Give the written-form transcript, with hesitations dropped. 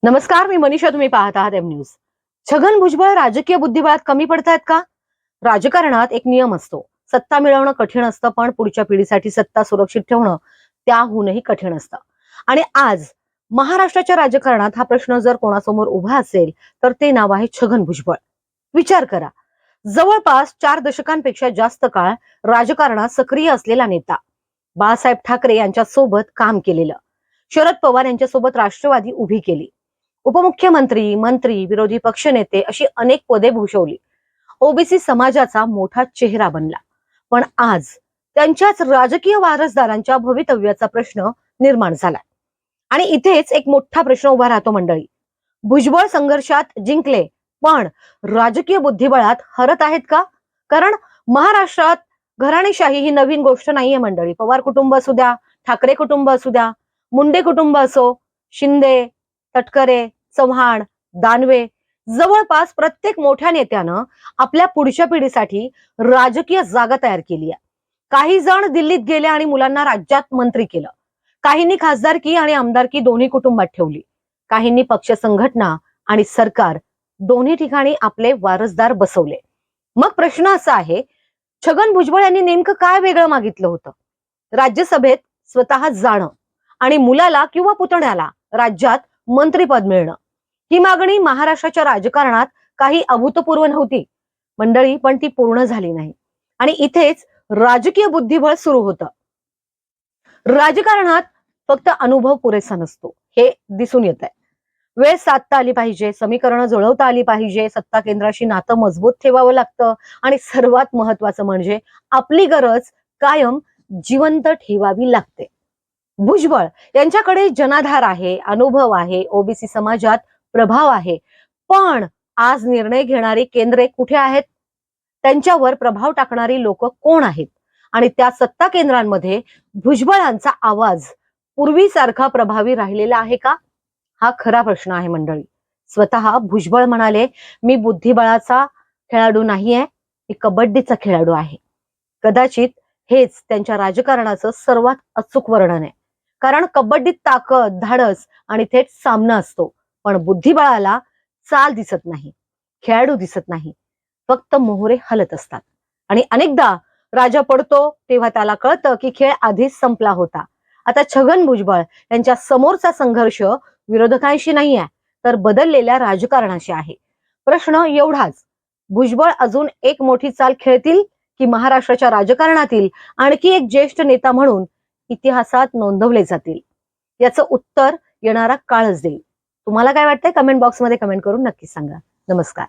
नमस्कार, मी मनीषा. तुम्ही पाहत आहात एम न्यूज. छगन भुजबळ राजकीय बुद्धिबळात कमी पडतायत का? राजकारणात एक नियम असतो, सत्ता मिळवणं कठीण असतं, पण पुढच्या पिढीसाठी सत्ता सुरक्षित ठेवणं त्याहूनही कठीण असतं. आणि आज महाराष्ट्राच्या राजकारणात हा प्रश्न जर कोणासमोर उभा असेल तर ते नाव आहे छगन भुजबळ. विचार करा, जवळपास 4 दशकांपेक्षा जास्त काळ राजकारणात सक्रिय असलेला नेता, बाळासाहेब ठाकरे यांच्या सोबत काम केलेलं, शरद पवार यांच्या सोबत राष्ट्रवादी उभी केली, उपमुख्यमंत्री, मंत्री, विरोधी पक्षनेते अशी अनेक पदे भूषवली, ओबीसी समाजाचा मोठा चेहरा बनला. पण आज त्यांच्याच राजकीय वारसदारांच्या भवितव्याचा प्रश्न निर्माण झाला. आणि इथेच एक मोठा प्रश्न उभा राहतो मंडळी. भुजबळ संघर्षात जिंकले, पण राजकीय बुद्धिबळात हरत आहेत का? कारण महाराष्ट्रात घराणेशाही ही नवीन गोष्ट नाहीये मंडळी. पवार कुटुंब असू द्या, ठाकरे कुटुंब असू द्या, मुंडे कुटुंब असो, शिंदे, तटकरे, चव्हाण, दानवे, जवळपास प्रत्येक मोठ्या नेत्यानं आपल्या पुढच्या पिढीसाठी राजकीय जागा तयार केली आहे. काही जण दिल्लीत गेले आणि मुलांना राज्यात मंत्री केलं. काहींनी खासदारकी आणि आमदारकी दोन्ही कुटुंबात ठेवली. काहींनी पक्ष संघटना आणि सरकार दोन्ही ठिकाणी आपले वारसदार बसवले. मग प्रश्न असा आहे, छगन भुजबळ यांनी नेमकं काय वेगळं मागितलं होतं? राज्यसभेत स्वतः जाणं आणि मुलाला किंवा पुतण्याला राज्यात मंत्रीपद मिळणं, ही मागणी महाराष्ट्राच्या राजकारणात काही अभूतपूर्व नव्हती मंडळी, पण ती पूर्ण झाली नाही. आणि इथेच राजकीय बुद्धिबळ सुरू होतं. राजकारणात फक्त अनुभव पुरेसा नसतो, हे दिसून येत आहे. वेळ साधता आली पाहिजे, समीकरणं जुळवता आली पाहिजे, सत्ता केंद्राशी नातं मजबूत ठेवावं लागतं, आणि सर्वात महत्वाचं म्हणजे आपली गरज कायम जिवंत ठेवावी लागते. भुजबळ यांच्याकडे जनाधार आहे, अनुभव आहे, ओबीसी समाजात प्रभाव आहे, पण आज निर्णय घेणारी केंद्रे कुठे आहेत? त्यांच्यावर प्रभाव टाकणारी लोक कोण आहेत? आणि त्या सत्ता केंद्रांमध्ये भुजबळांचा आवाज पूर्वीसारखा प्रभावी राहिलेला आहे का? हा खरा प्रश्न आहे मंडळी. स्वतः भुजबळ म्हणाले, मी बुद्धिबळाचा खेळाडू नाहीये, मी कबड्डीचा खेळाडू आहे. कदाचित हेच त्यांच्या राजकारणाचं सर्वात अचूक वर्णन आहे. कारण कबड्डीत ताकद, धाडस आणि थेट सामना असतो, पण बुद्धिबळाला चाल दिसत नाही, खेळाडू दिसत नाही, फक्त मोहरे हलत असतात. आणि अनेकदा राजा पडतो तेव्हा त्याला कळतं की खेळ आधीच संपला होता. आता छगन भुजबळ यांच्या समोरचा संघर्ष विरोधकांशी नाही आहे, तर बदललेल्या राजकारणाशी आहे. प्रश्न एवढाच, भुजबळ अजून एक मोठी चाल खेळतील की महाराष्ट्राच्या राजकारणातील आणखी एक ज्येष्ठ नेता म्हणून इतिहासात नोंदवले जातील? याचं उत्तर येणारा काळच देईल. तुम्हाला काय वाटतंय? कमेंट बॉक्समध्ये कमेंट करून नक्की सांगा. नमस्कार.